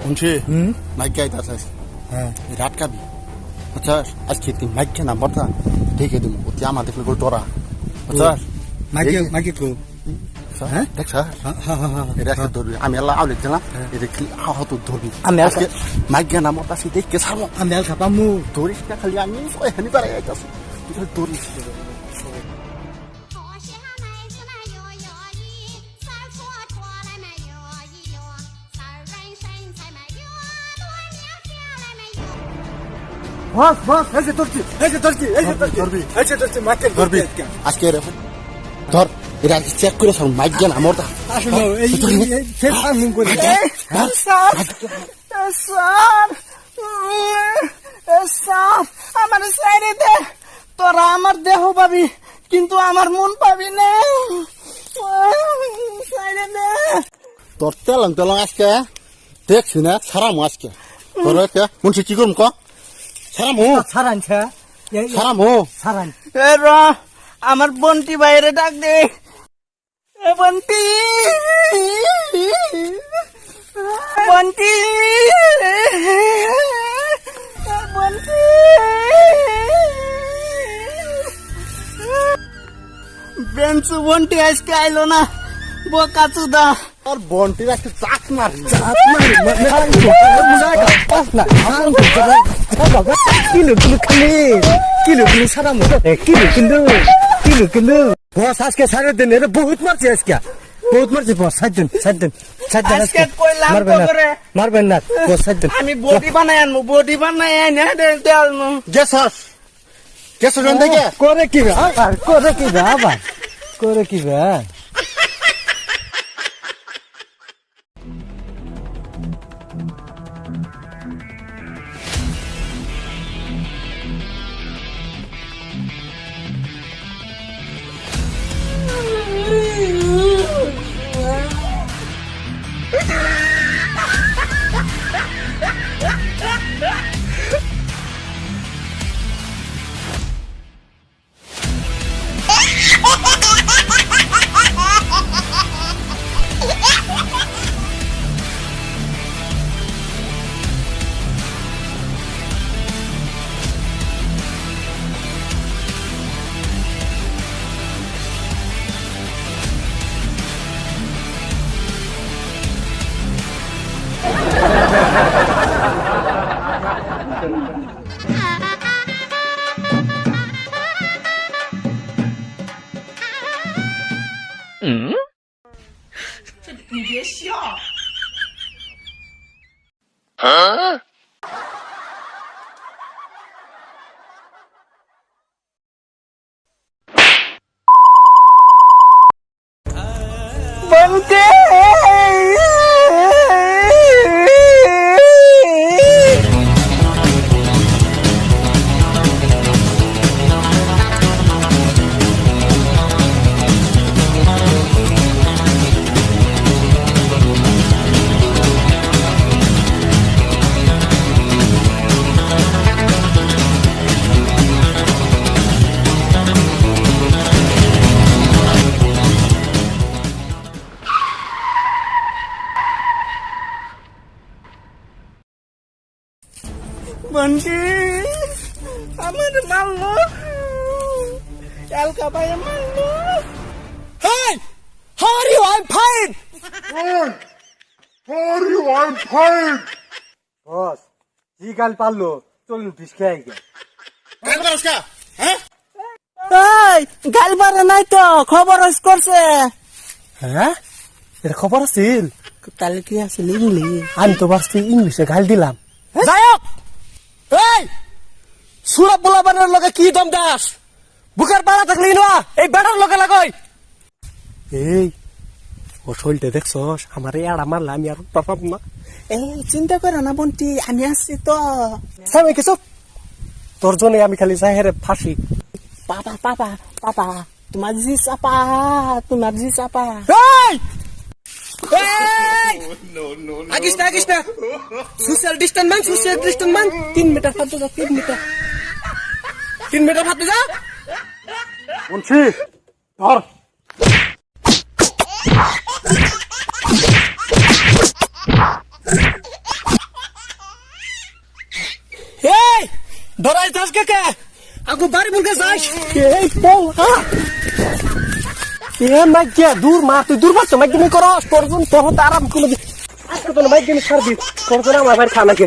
শুনছি মাইকে আইতাছিস হ্যাঁ রাত কাবি আচ্ছা আজকে তুই মাইকে না বর্তা দেখে দিব তুই আমার দেখলে গোল তোরা আচ্ছা মাইকে মাইকে কো হ্যাঁ দেখ স্যার এটা একটা ধরবি আমি আল্লাহ আউলে দিলাম এটা কি আহত ধরবি আমি আজকে মাইকে না মত আসি দেখে সারবো আমি আল খাপামু ধরিস না খালি আমি ওই হানি পারে আইতাছি তুই খালি ধরিস বস বস এই যে ধরছি মাইকে ধরবি আজকে রে ধর এটা চেক করে সব মাইক জ্ঞান আমার আসলে এই সে ফার্মিং করে স্যার আমার সাইডে দে তোরা আমার দেহ পাবি কিন্তু আমার মন পাবি না সাইডে দে তোর তেলং আজকে দেখছি না সারামু আজকে তোর মুন্সি কি করুম ক সারামু সারানছা সারামু সারান এ র আমার বন্টি বাইরে ডাক দে এ বন্টি বন্টি বন্টি বেঞ্চু বন্টি আজকে আইলো না বোকা চুদা তোর বন্টির একটা চাক মার কিলো সারাম কিলো বস আজকে সাড়ে দিন এটা বহুত মারছে আজকে বহুত মারছে বস 7 দিন আজকে কইলাম তো করে মারবেন না বস 7 দিন আমি বডি বানাই আনমু গেছস জন দেখে করে কি বে你别笑。बनते বন্টি আমার মারলো এলকা ভাই মারলো Hey! How are you? I'm fine! বস জি গাল পারলো চলুন ফিস খেয়ে গে এই গাল পারে নাই তো খবর করছে হ্যাঁ এর খবর আছিল তাহলে কি আছে ইংলিশ আমি তো ভাবছি ইংলিশে গাল দিলাম যাইক এই সুরব বলাবানের লগে কি দম দাস বুকের পাড়া থাকলি না এই বেটার লগে লাগাই এই ও শৈলটা দেখছস আমার এড়া মারলে আমি আর পারব না এই চিন্তা করো না বন্টি আমি আসছি তো সামনে কিছু তোর জন্য আমি খালি জাহেরে ফাঁসি পাপা পাপা পাপা তোমার জি চাপা এই আগিস না সোশ্যাল ডিস্টেন্স মান 3 মিটার ফাঁদতে যা 3 মিটার ফাঁদতে যা মুন্সি ধর ধরাই যাস কে কে আগু বাড়ি বলকে যাস এই পল হ্যাঁ এ মাইকে দূর মা তুই দূর বাচ্চা মাইকে নি করস তোর জন্য তোর তো আরাম কোনো আজকে তো মাইকে নি সারবি তোর জন্য আমার বাড়ি খানা কে